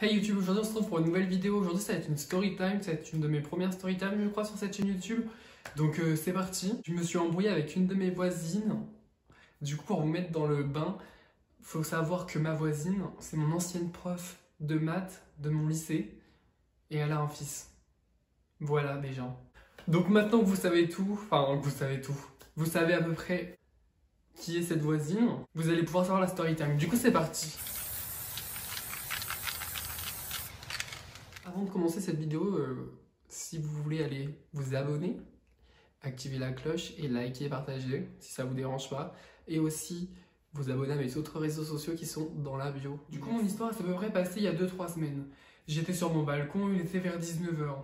Hey YouTube, aujourd'hui on se retrouve pour une nouvelle vidéo. Aujourd'hui ça va être une story time, ça va être une de mes premières story time je crois sur cette chaîne YouTube. Donc c'est parti. Je me suis embrouillé avec une de mes voisines. Du coup pour vous mettre dans le bain, faut savoir que ma voisine, c'est mon ancienne prof de maths de mon lycée. Et elle a un fils. Voilà déjà. Donc maintenant que vous savez tout, vous savez à peu près qui est cette voisine, vous allez pouvoir savoir la story time. Du coup c'est parti. Avant de commencer cette vidéo, si vous voulez aller vous abonner, activer la cloche et liker et partager si ça vous dérange pas. Et aussi vous abonner à mes autres réseaux sociaux qui sont dans la bio. Du coup mon histoire s'est à peu près passée il y a 2-3 semaines. J'étais sur mon balcon, il était vers 19 h.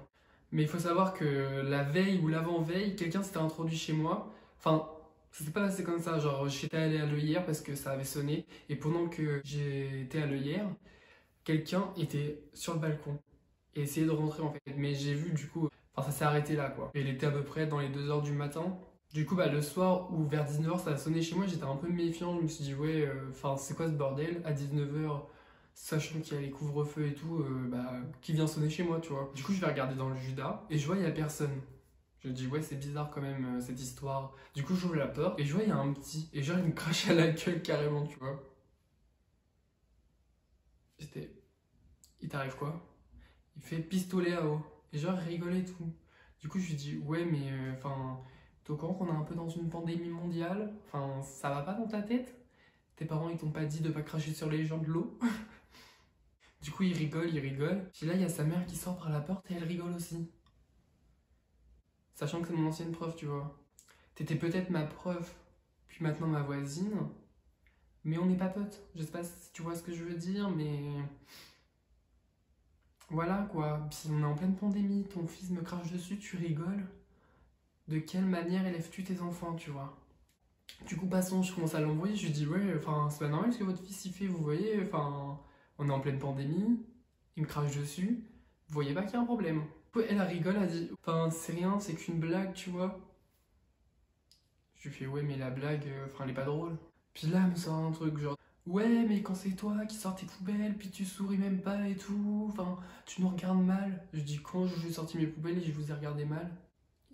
Mais il faut savoir que la veille ou l'avant-veille, quelqu'un s'était introduit chez moi. Enfin, ça s'est pas passé comme ça, genre j'étais allé à l'œillère parce que ça avait sonné. Et pendant que j'étais à l'œillère, quelqu'un était sur le balcon et essayait de rentrer en fait. Mais j'ai vu du coup, ça s'est arrêté là quoi. Et il était à peu près dans les 2 h du matin. Du coup le soir ou vers 19 h ça a sonné chez moi, j'étais un peu méfiant, je me suis dit ouais, c'est quoi ce bordel à 19 h, sachant qu'il y a les couvre-feux et tout, qui vient sonner chez moi tu vois. Du coup je vais regarder dans le Judas et je vois il y a personne. Je me dis ouais c'est bizarre quand même cette histoire. Du coup j'ouvre la porte et je vois il y a un petit, et genre il me crache à la gueule carrément tu vois. Il t'arrive quoi? Il fait pistolet à eau. Et genre, il rigolait et tout. Du coup, je lui dis, ouais, mais t'es au courant qu'on est un peu dans une pandémie mondiale? Ça va pas dans ta tête? Tes parents, ils t'ont pas dit de pas cracher sur les gens de l'eau? Du coup, il rigole, il rigole. Puis là, il y a sa mère qui sort par la porte et elle rigole aussi. Sachant que c'est mon ancienne prof, tu vois. T'étais peut-être ma prof, puis maintenant ma voisine, mais on n'est pas potes. Je sais pas si tu vois ce que je veux dire, mais... Voilà quoi, puis on est en pleine pandémie, ton fils me crache dessus, tu rigoles. De quelle manière élèves-tu tes enfants, tu vois? Du coup, passons, je commence à l'embrouiller, je lui dis, ouais, c'est pas normal ce que votre fils y fait, vous voyez, on est en pleine pandémie, il me crache dessus, vous voyez pas qu'il y a un problème. Du coup, elle rigole, elle dit, c'est rien, c'est qu'une blague, tu vois. Je lui fais, ouais, mais la blague, elle est pas drôle. Puis là, elle me sort un truc, genre, ouais, mais quand c'est toi qui sors tes poubelles, puis tu souris même pas et tout, tu nous regardes mal. Je dis, quand je vous ai sorti mes poubelles et je vous ai regardé mal?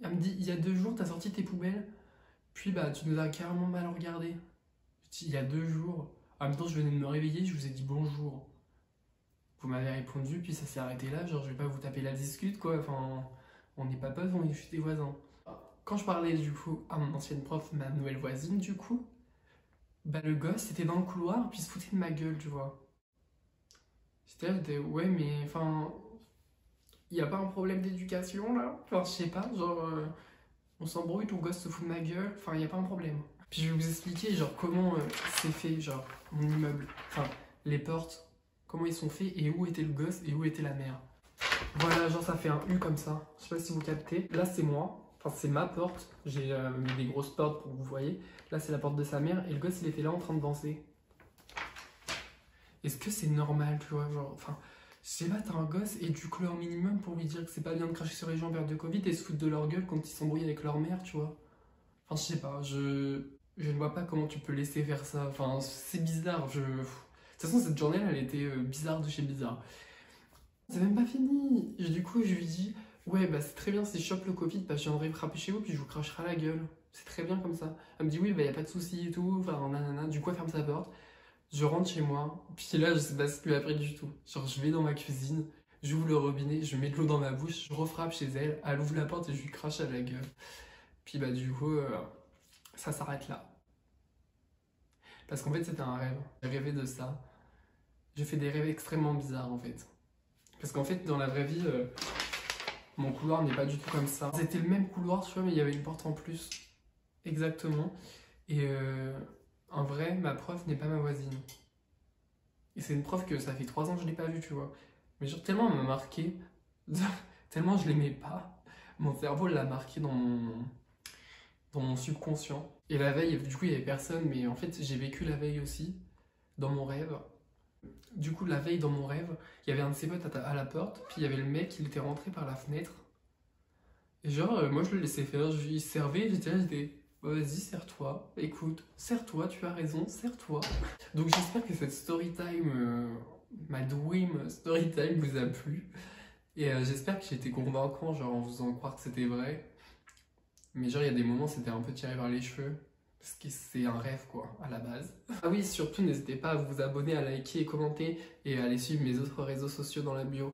Elle me dit, il y a 2 jours, t'as sorti tes poubelles, puis tu nous as carrément mal regardé. Je dis, il y a 2 jours. En même temps, je venais de me réveiller, je vous ai dit bonjour. Vous m'avez répondu, puis ça s'est arrêté là, genre je vais pas vous taper la discute, quoi, on n'est pas potes, on est juste des voisins. Quand je parlais du coup à mon ancienne prof, ma nouvelle voisine, du coup, le gosse était dans le couloir, puis il se foutait de ma gueule, tu vois. J'étais, ouais, mais il y a pas un problème d'éducation là? Je sais pas, genre, on s'embrouille, ton gosse se fout de ma gueule, il y a pas un problème. Puis je vais vous expliquer, genre, comment c'est fait, genre, mon immeuble, les portes, comment ils sont faits et où était le gosse et où était la mère. Voilà, genre, ça fait un U comme ça, je sais pas si vous captez. Là, c'est moi. C'est ma porte, j'ai mis des grosses portes pour que vous voyez. Là c'est la porte de sa mère et le gosse il était là en train de danser. Est-ce que c'est normal, tu vois, genre, je sais pas, t'as un gosse et du coup leur minimum pour lui dire que c'est pas bien de cracher sur les gens en période de Covid et se foutre de leur gueule quand ils s'embrouillent avec leur mère, tu vois. Je sais pas, je ne vois pas comment tu peux laisser faire ça, c'est bizarre, De toute façon cette journée elle était bizarre de chez bizarre. C'est même pas fini. Du coup je lui dis... Ouais, c'est très bien si je chope le Covid, je viendrai me frapper chez vous, puis je vous cracherai à la gueule. C'est très bien comme ça. Elle me dit, oui, y a pas de souci et tout, nanana. Du coup, elle ferme sa porte. Je rentre chez moi, puis là, je sais pas ce qu'il a pris du tout. Genre, je vais dans ma cuisine, j'ouvre le robinet, je mets de l'eau dans ma bouche, je refrappe chez elle, elle ouvre la porte et je lui crache à la gueule. Puis du coup, ça s'arrête là. Parce qu'en fait, c'était un rêve. J'ai rêvé de ça. J'ai fait des rêves extrêmement bizarres, en fait. Parce qu'en fait, dans la vraie vie... mon couloir n'est pas du tout comme ça. C'était le même couloir, tu vois, mais il y avait une porte en plus. Exactement. Et en vrai, ma prof n'est pas ma voisine. Et c'est une prof que ça fait 3 ans que je l'ai pas vue, tu vois. Mais genre, tellement elle m'a marqué, tellement je l'aimais pas, mon cerveau l'a marqué dans mon subconscient. Et la veille, du coup, il y avait personne, mais en fait, j'ai vécu la veille aussi, dans mon rêve. Du coup, la veille, dans mon rêve, il y avait un de ses potes à la porte, puis il y avait le mec, il était rentré par la fenêtre. Et genre, moi, je le laissais faire, je lui servais, j'étais là, vas-y, sers-toi, écoute, sers-toi, tu as raison, sers-toi. Donc j'espère que cette story time ma dream story time vous a plu. Et j'espère que j'ai été convaincant, genre en vous faisant croire que c'était vrai. Mais genre, il y a des moments, c'était un peu tiré par les cheveux. Parce que c'est un rêve, quoi, à la base. Ah oui, surtout, n'hésitez pas à vous abonner, à liker et commenter. Et à aller suivre mes autres réseaux sociaux dans la bio.